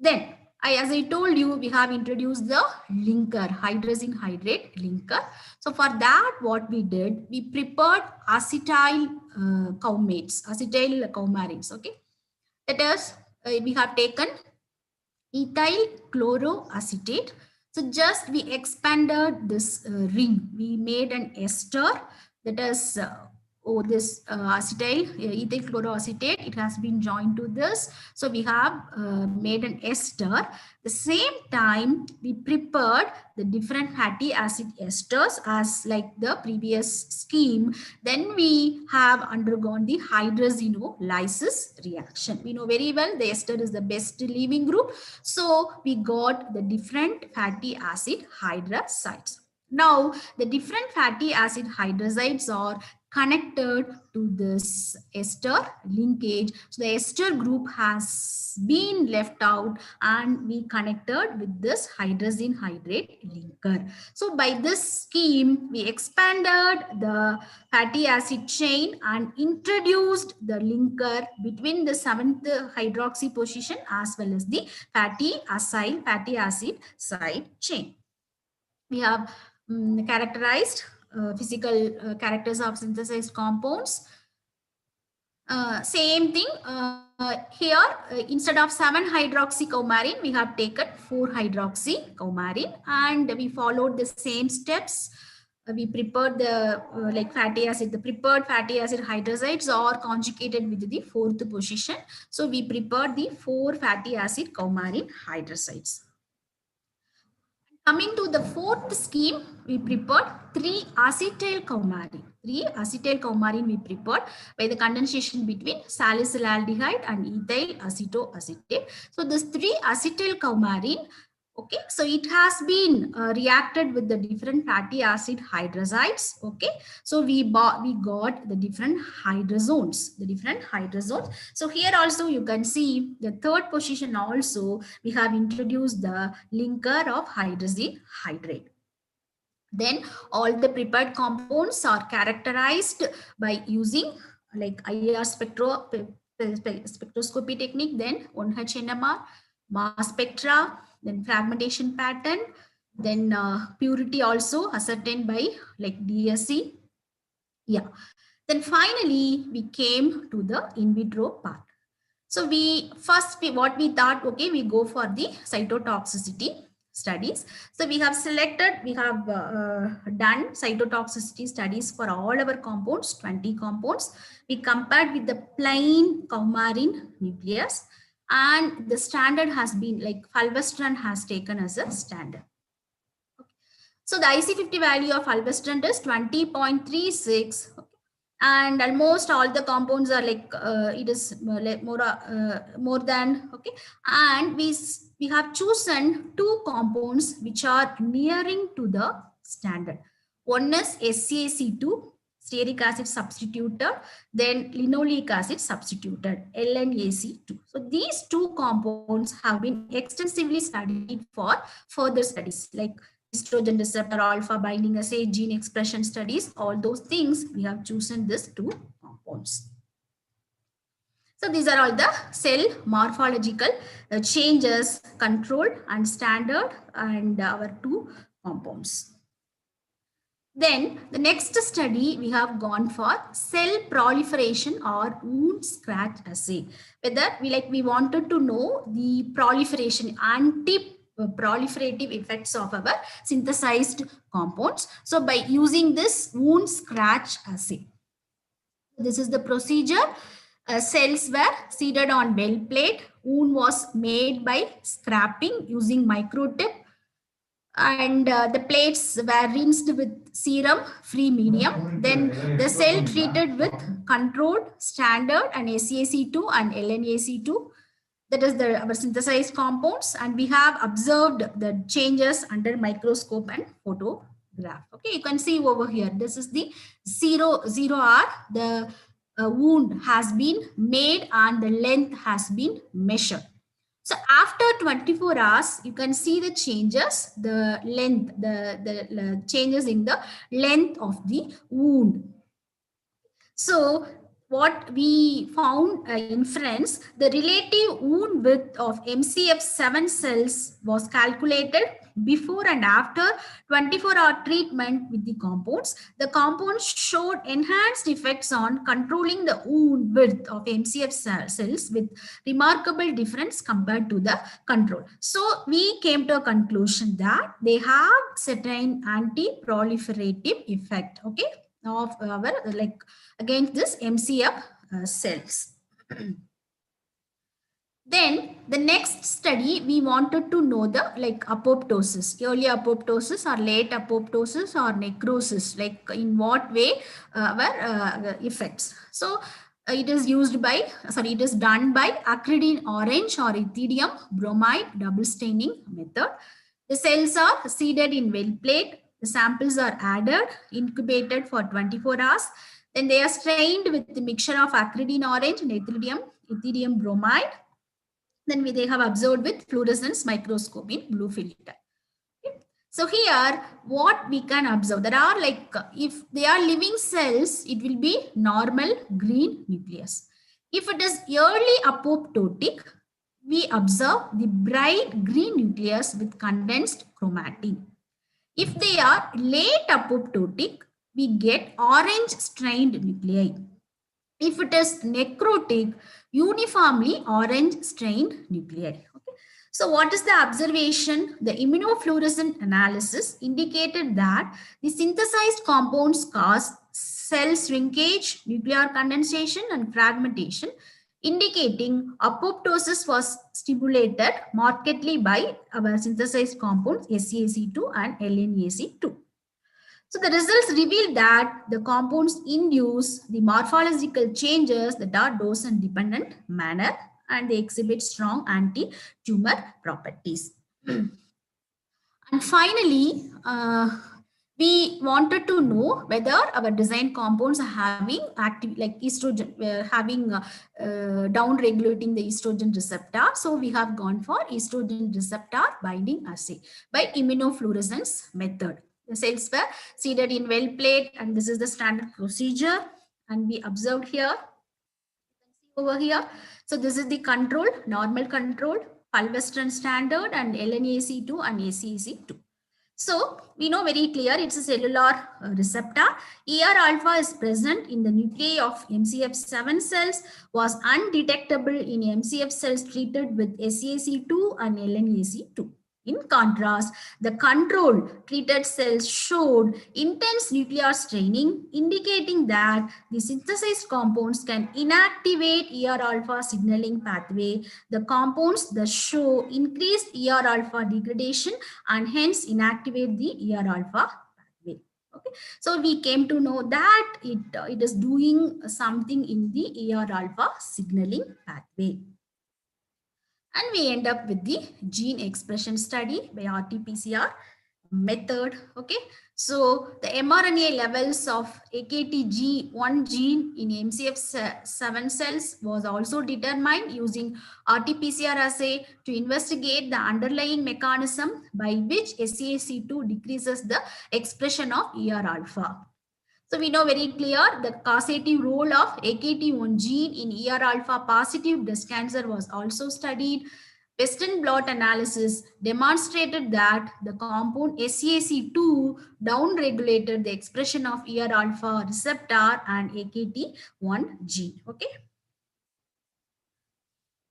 B: Then, as I told you, we have introduced the linker, hydrazine hydrate linker. So for that, what we did, we prepared acetyl coumarins. Okay, that is, we have taken ethyl chloroacetate. So just we expanded this ring. We made an ester, that is this ethyl chloroacetate. It has been joined to this. So we have made an ester. The same time, we prepared the different fatty acid esters as like the previous scheme. Then we have undergone the hydrazinolysis reaction. We know very well the ester is the best leaving group. So we got the different fatty acid hydroxides. Now, the different fatty acid hydroxides are connected to this ester linkage. So the ester group has been left out and we connected with this hydrazine hydrate linker. So by this scheme, we expanded the fatty acid chain and introduced the linker between the 7th hydroxy position as well as the fatty acid side chain. We have characterized physical characters of synthesized compounds. Same thing here, instead of 7-hydroxy coumarin, we have taken 4-hydroxy coumarin, and we followed the same steps. We prepared the fatty acid, the prepared fatty acid hydroxides are conjugated with the 4th position. So we prepared the 4 fatty acid coumarin hydroxides. Coming to the 4th scheme, we prepared 3-acetyl coumarin. 3-acetyl coumarin we prepared by the condensation between salicylaldehyde and ethyl acetoacetate. So this 3-acetyl coumarin, okay, so it has been reacted with the different fatty acid hydroxides. Okay, so we got the different hydrozones, So here also you can see the 3rd position also we have introduced the linker of hydrazine hydrate. Then all the prepared compounds are characterized by using like IR spectroscopy technique, then 1H NMR, mass spectra, then fragmentation pattern, then purity also ascertained by like DSC. Yeah. Then finally, we came to the in vitro part. So what we thought, okay, we go for the cytotoxicity studies. So we have done cytotoxicity studies for all our compounds, 20 compounds. We compared with the plain coumarin nucleus, and the standard has been like fulvestrant has taken as a standard. Okay. So the IC50 value of fulvestrant is 20.36. and almost all the compounds are like it is like more than okay, and we have chosen two compounds which are nearing to the standard. One is SAC2, stearic acid substituted, then linoleic acid substituted, LNAC2. So these two compounds have been extensively studied for further studies like estrogen receptor alpha binding assay, gene expression studies, all those things we have chosen these two compounds. So these are all the cell morphological changes, controlled and standard, and our two compounds. Then the next study we have gone for cell proliferation or wound scratch assay. Whether we wanted to know the proliferation, anti-proliferative effects of our synthesized compounds. So by using this wound scratch assay, this is the procedure. Cells were seeded on well plate. Wound was made by scraping using microtip, and the plates were rinsed with serum free medium. Then the cell treated with controlled, standard, and SAC2 and LNAC2. That is our synthesized compounds, and we have observed the changes under microscope and photograph. Okay, you can see over here. This is the 0R. The wound has been made and the length has been measured. So after 24 hours, you can see the changes, the length, the changes in the length of the wound. So what we found in friends, the relative wound width of MCF7 cells was calculated before and after 24-hour treatment with the compounds. The compounds showed enhanced effects on controlling the wound width of MCF cells with remarkable difference compared to the control. So we came to a conclusion that they have certain anti-proliferative effect, okay, of our against this MCF cells. Then the next study, we wanted to know the apoptosis, early apoptosis or late apoptosis or necrosis, in what way our effects. So it is done by acridine orange or ethidium bromide double staining method. The cells are seeded in well plate. The samples are added, incubated for 24 hours. Then they are strained with the mixture of acridine orange and ethidium bromide. Then they have observed with fluorescence microscope in blue filter. Okay. So here, what we can observe, there are if they are living cells, it will be normal green nucleus. If it is early apoptotic, we observe the bright green nucleus with condensed chromatin. If they are late apoptotic, we get orange strained nuclei. If it is necrotic, uniformly orange strained nuclei. Okay. So what is the observation? The immunofluorescent analysis indicated that the synthesized compounds cause cell shrinkage, nuclear condensation, and fragmentation, indicating apoptosis was stimulated markedly by our synthesized compounds SAC2 and LNAC2. So the results reveal that the compounds induce the morphological changes that are dose and dependent manner, and they exhibit strong anti-tumor properties. And finally, we wanted to know whether our design compounds are having active estrogen, down regulating the estrogen receptor. So we have gone for estrogen receptor binding assay by immunofluorescence method. The cells were seeded in well plate, and this is the standard procedure. And we observed here, over here. So this is the control, normal control, fulvestrant standard, and LNAC2 and ACAC2. So we know very clear it's a cellular receptor. ER alpha is present in the nuclei of MCF7 cells, was undetectable in MCF cells treated with SAC2 and LNAC2. In contrast, the control treated cells showed intense nuclear staining, indicating that the synthesized compounds can inactivate ER alpha signaling pathway. The compounds that show increased ER alpha degradation and hence inactivate the ER alpha pathway. Okay. So we came to know that it is doing something in the ER alpha signaling pathway. And we end up with the gene expression study by RT-PCR method. Okay, so the mRNA levels of AKTG1 gene in MCF7 cells was also determined using RT-PCR assay to investigate the underlying mechanism by which SEAC2 decreases the expression of ER alpha. So we know very clear the causative role of AKT1 gene in ER alpha positive breast cancer was also studied. Western blot analysis demonstrated that the compound SEAC2 downregulated the expression of ER alpha receptor and AKT1 gene. Okay.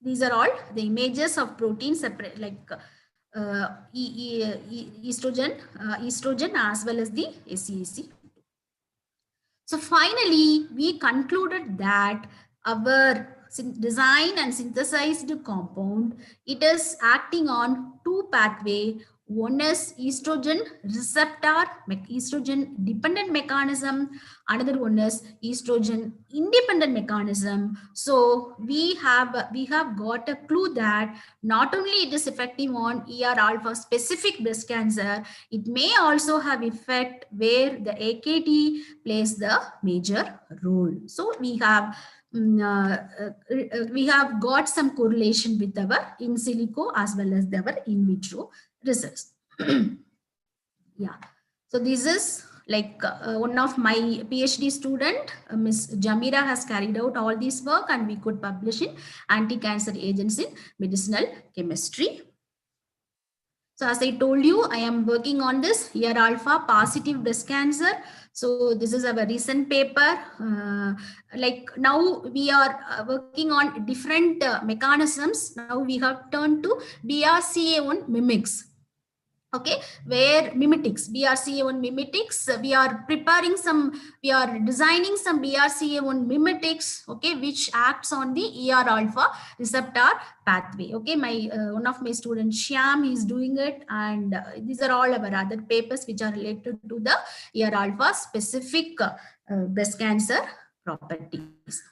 B: These are all the images of protein separate, like estrogen as well as the SEAC. So finally, we concluded that our design and synthesized compound, it is acting on two pathway. One is estrogen receptor, estrogen dependent mechanism. Another one is estrogen independent mechanism. So we have got a clue that not only it is effective on ER alpha specific breast cancer, it may also have effect where the AKT plays the major role. So we have got some correlation with our in silico as well as our in vitro results. Yeah, so this is like one of my PhD student, Miss Jamira, has carried out all this work, and we could publish in Anti-Cancer Agents in Medicinal Chemistry. So as I told you, I am working on this ER alpha positive breast cancer. So this is our recent paper. Like now we are working on different mechanisms. Now we have turned to BRCA1 mimics. Okay, where mimetics, BRCA1 mimetics, we are designing some BRCA1 mimetics, okay, which acts on the ER alpha receptor pathway. Okay, my one of my students, Shyam, is doing it, and these are all our other papers which are related to the ER alpha specific breast cancer properties.